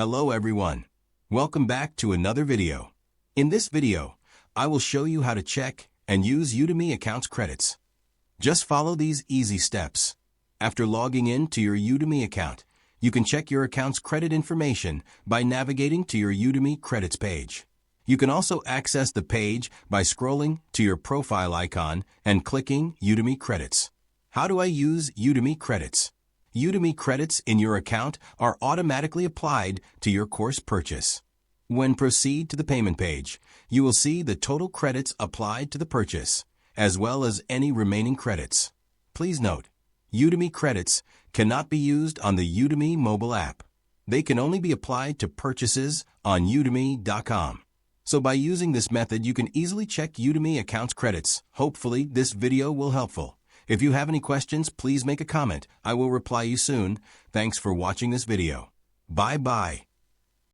Hello everyone. Welcome back to another video. In this video, I will show you how to check and use Udemy accounts credits. Just follow these easy steps. After logging in to your Udemy account, you can check your account's credit information by navigating to your Udemy credits page. You can also access the page by scrolling to your profile icon and clicking Udemy credits. How do I use Udemy credits? Udemy credits in your account are automatically applied to your course purchase. When proceed to the payment page, you will see the total credits applied to the purchase, as well as any remaining credits. Please note, Udemy credits cannot be used on the Udemy mobile app. They can only be applied to purchases on udemy.com. So by using this method, you can easily check Udemy accounts credits. Hopefully, this video will helpful. If you have any questions, please make a comment. I will reply you soon. Thanks for watching this video. Bye-bye.